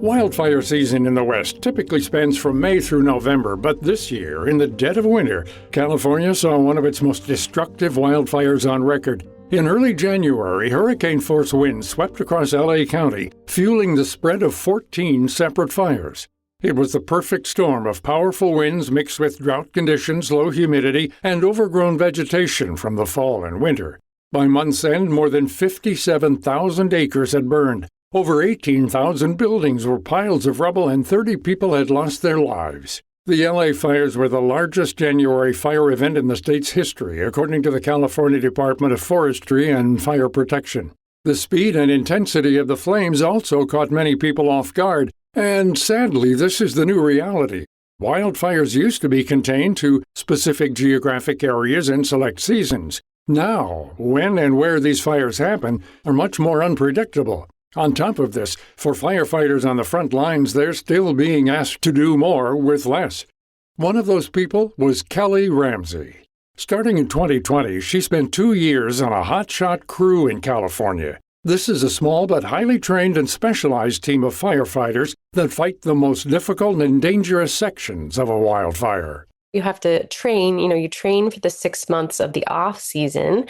Wildfire season in the West typically spans from May through November, but this year, in the dead of winter, California saw one of its most destructive wildfires on record. In early January, hurricane-force winds swept across LA County, fueling the spread of 14 separate fires. It was the perfect storm of powerful winds mixed with drought conditions, low humidity, and overgrown vegetation from the fall and winter. By month's end, more than 57,000 acres had burned. Over 18,000 buildings were piles of rubble and 30 people had lost their lives. The LA fires were the largest January fire event in the state's history, according to the California Department of Forestry and Fire Protection. The speed and intensity of the flames also caught many people off guard, and sadly, this is the new reality. Wildfires used to be contained to specific geographic areas and select seasons. Now, when and where these fires happen are much more unpredictable. On top of this, for firefighters on the front lines, they're still being asked to do more with less. One of those people was Kelly Ramsey. Starting in 2020, she spent 2 years on a hotshot crew in California. This is a small but highly trained and specialized team of firefighters that fight the most difficult and dangerous sections of a wildfire. You have to train, you train for the 6 months of the off season,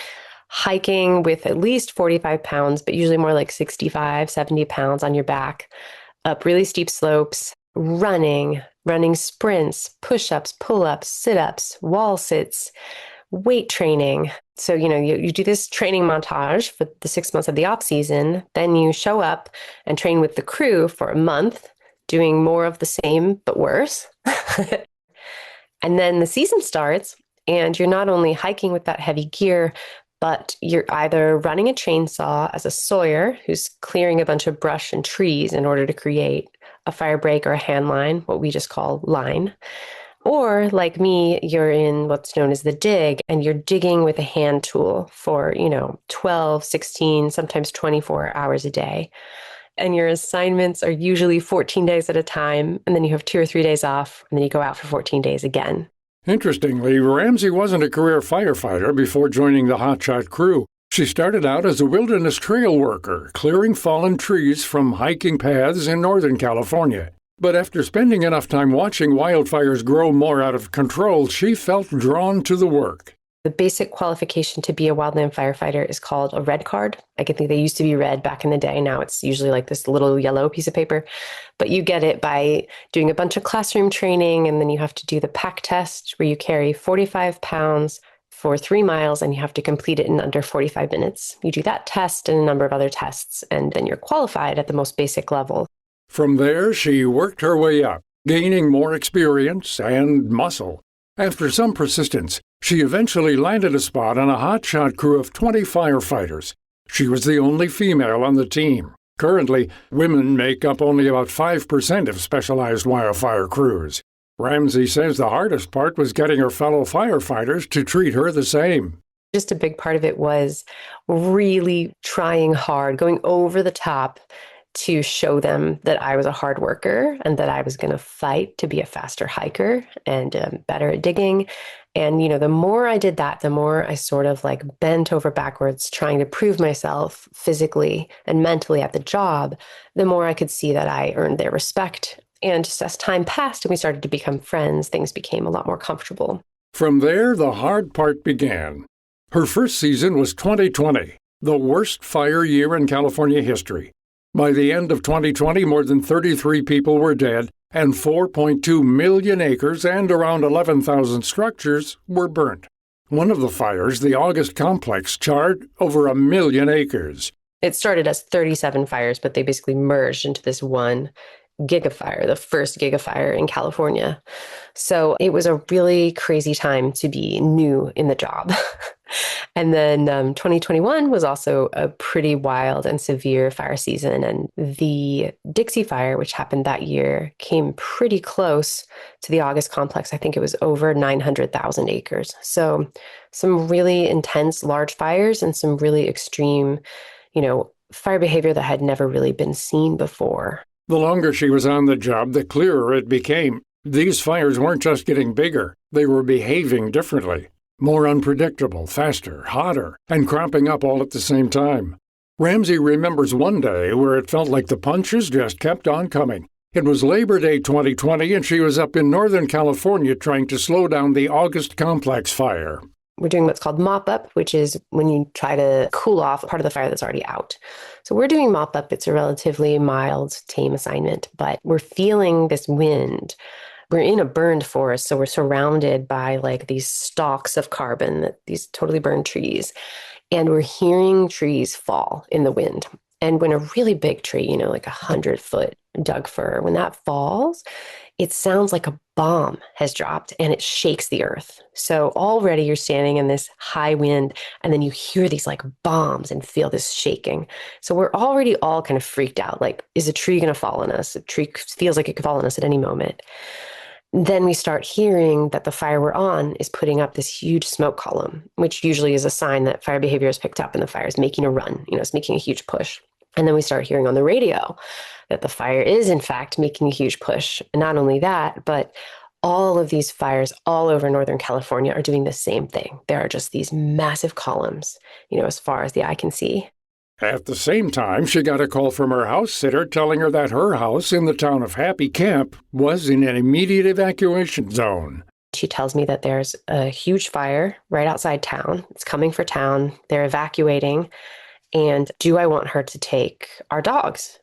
hiking with at least 45 pounds, but usually more like 65, 70 pounds on your back, up really steep slopes, running sprints, push-ups, pull-ups, sit-ups, wall sits, weight training. So, you do this training montage for the 6 months of the off season, then you show up and train with the crew for a month, doing more of the same, but worse. And then the season starts, and you're not only hiking with that heavy gear, but you're either running a chainsaw as a sawyer who's clearing a bunch of brush and trees in order to create a fire break or a hand line, what we just call line. Or like me, you're in what's known as the dig, and you're digging with a hand tool for, 12, 16, sometimes 24 hours a day. And your assignments are usually 14 days at a time, and then you have 2 or 3 days off, and then you go out for 14 days again. Interestingly, Ramsey wasn't a career firefighter before joining the hotshot crew. She started out as a wilderness trail worker, clearing fallen trees from hiking paths in Northern California. But after spending enough time watching wildfires grow more out of control, she felt drawn to the work. The basic qualification to be a wildland firefighter is called a red card. I think they used to be red back in the day. Now it's usually like this little yellow piece of paper. But you get it by doing a bunch of classroom training, and then you have to do the pack test where you carry 45 pounds for 3 miles, and you have to complete it in under 45 minutes. You do that test and a number of other tests, and then you're qualified at the most basic level. From there, she worked her way up, gaining more experience and muscle. After some persistence, she eventually landed a spot on a hotshot crew of 20 firefighters. She was the only female on the team. Currently, women make up only about 5% of specialized wildfire crews. Ramsey says the hardest part was getting her fellow firefighters to treat her the same. Just a big part of it was really trying hard, going over the top to show them that I was a hard worker and that I was going to fight to be a faster hiker and better at digging. And, the more I did that, the more I sort of like bent over backwards trying to prove myself physically and mentally at the job, the more I could see that I earned their respect. And just as time passed and we started to become friends, things became a lot more comfortable. From there, the hard part began. Her first season was 2020, the worst fire year in California history. By the end of 2020, more than 33 people were dead, and 4.2 million acres and around 11,000 structures were burnt. One of the fires, the August complex, charred over 1 million acres. It started as 37 fires, but they basically merged into this one gigafire, the first gigafire in California. So it was a really crazy time to be new in the job. And then 2021 was also a pretty wild and severe fire season. And the Dixie Fire, which happened that year, came pretty close to the August complex. I think it was over 900,000 acres. So some really intense large fires and some really extreme, fire behavior that had never really been seen before. The longer she was on the job, the clearer it became. These fires weren't just getting bigger, they were behaving differently. More unpredictable, faster, hotter, and cropping up all at the same time. Ramsey remembers one day where it felt like the punches just kept on coming. It was Labor Day 2020, and she was up in Northern California trying to slow down the August complex fire. We're doing what's called mop-up, which is when you try to cool off part of the fire that's already out. So we're doing mop-up. It's a relatively mild, tame assignment, but we're feeling this wind. We're in a burned forest, so we're surrounded by like these stalks of carbon, these totally burned trees, and we're hearing trees fall in the wind. And when a really big tree, like 100-foot Doug fir, when that falls, it sounds like a bomb has dropped and it shakes the earth. So already you're standing in this high wind and then you hear these like bombs and feel this shaking. So we're already all kind of freaked out. Like, is a tree going to fall on us? A tree feels like it could fall on us at any moment. Then we start hearing that the fire we're on is putting up this huge smoke column, which usually is a sign that fire behavior is picked up and the fire is making a run. It's making a huge push. And then we start hearing on the radio that the fire is, in fact, making a huge push. And not only that, but all of these fires all over Northern California are doing the same thing. There are just these massive columns, as far as the eye can see. At the same time, she got a call from her house sitter telling her that her house in the town of Happy Camp was in an immediate evacuation zone. She tells me that there's a huge fire right outside town. It's coming for town. They're evacuating. And do I want her to take our dogs?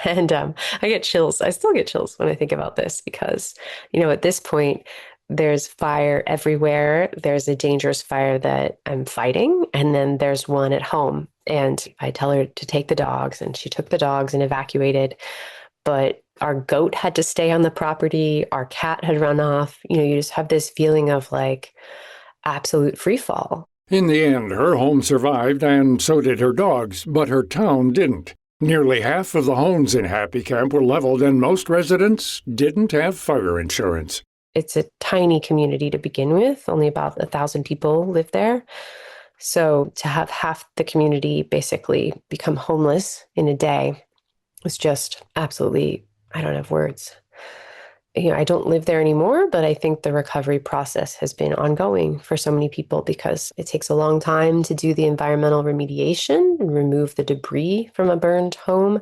And I get chills. I still get chills when I think about this because, at this point, there's fire everywhere. There's a dangerous fire that I'm fighting. And then there's one at home. And I tell her to take the dogs. And she took the dogs and evacuated. But our goat had to stay on the property. Our cat had run off. You just have this feeling of like absolute free fall. In the end, her home survived, and so did her dogs, but her town didn't. Nearly half of the homes in Happy Camp were leveled, and most residents didn't have fire insurance. It's a tiny community to begin with. Only about 1,000 people live there. So to have half the community basically become homeless in a day was just absolutely, I don't have words. I don't live there anymore, but I think the recovery process has been ongoing for so many people because it takes a long time to do the environmental remediation and remove the debris from a burned home.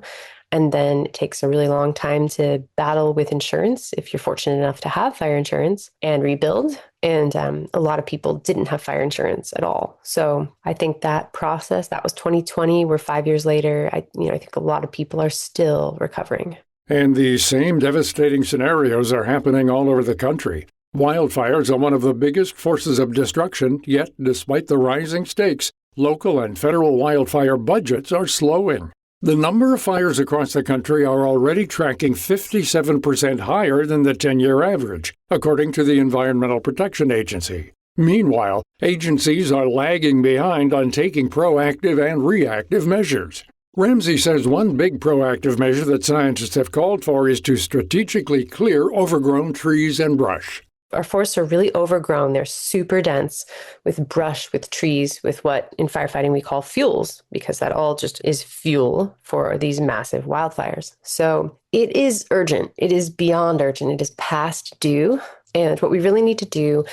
And then it takes a really long time to battle with insurance, if you're fortunate enough to have fire insurance, and rebuild. And a lot of people didn't have fire insurance at all. So I think that process, that was 2020, we're 5 years later. I think a lot of people are still recovering. And these same devastating scenarios are happening all over the country. Wildfires are one of the biggest forces of destruction, yet despite the rising stakes, local and federal wildfire budgets are slowing. The number of fires across the country are already tracking 57% higher than the 10-year average, according to the Environmental Protection Agency. Meanwhile, agencies are lagging behind on taking proactive and reactive measures. Ramsey says one big proactive measure that scientists have called for is to strategically clear overgrown trees and brush. Our forests are really overgrown. They're super dense with brush, with trees, with what in firefighting we call fuels, because that all just is fuel for these massive wildfires. So it is urgent. It is beyond urgent. It is past due. And what we really need to do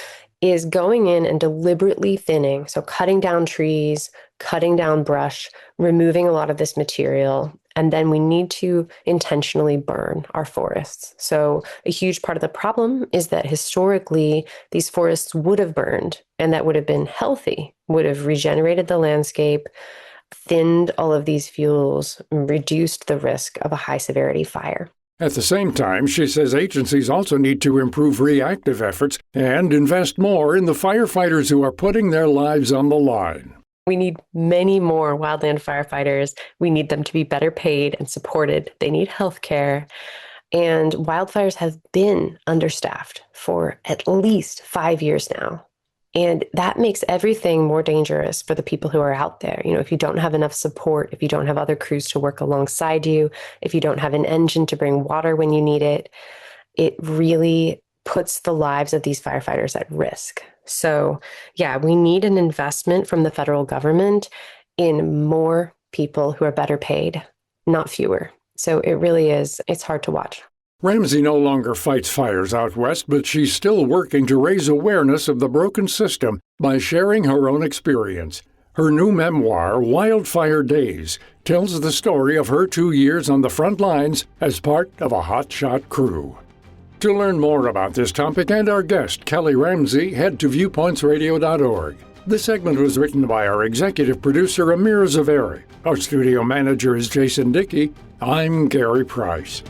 is going in and deliberately thinning. So cutting down trees, cutting down brush, removing a lot of this material. And then we need to intentionally burn our forests. So a huge part of the problem is that historically, these forests would have burned, and that would have been healthy, would have regenerated the landscape, thinned all of these fuels, reduced the risk of a high severity fire. At the same time, she says agencies also need to improve reactive efforts and invest more in the firefighters who are putting their lives on the line. We need many more wildland firefighters. We need them to be better paid and supported. They need health care. And wildfires have been understaffed for at least 5 years now. And that makes everything more dangerous for the people who are out there. If you don't have enough support, if you don't have other crews to work alongside you, if you don't have an engine to bring water when you need it, it really puts the lives of these firefighters at risk. So, yeah, we need an investment from the federal government in more people who are better paid, not fewer. So it really is, it's hard to watch. Ramsey no longer fights fires out west, but she's still working to raise awareness of the broken system by sharing her own experience. Her new memoir, Wildfire Days, tells the story of her 2 years on the front lines as part of a hotshot crew. To learn more about this topic and our guest, Kelly Ramsey, head to viewpointsradio.org. This segment was written by our executive producer, Amir Zaveri. Our studio manager is Jason Dickey. I'm Gary Price.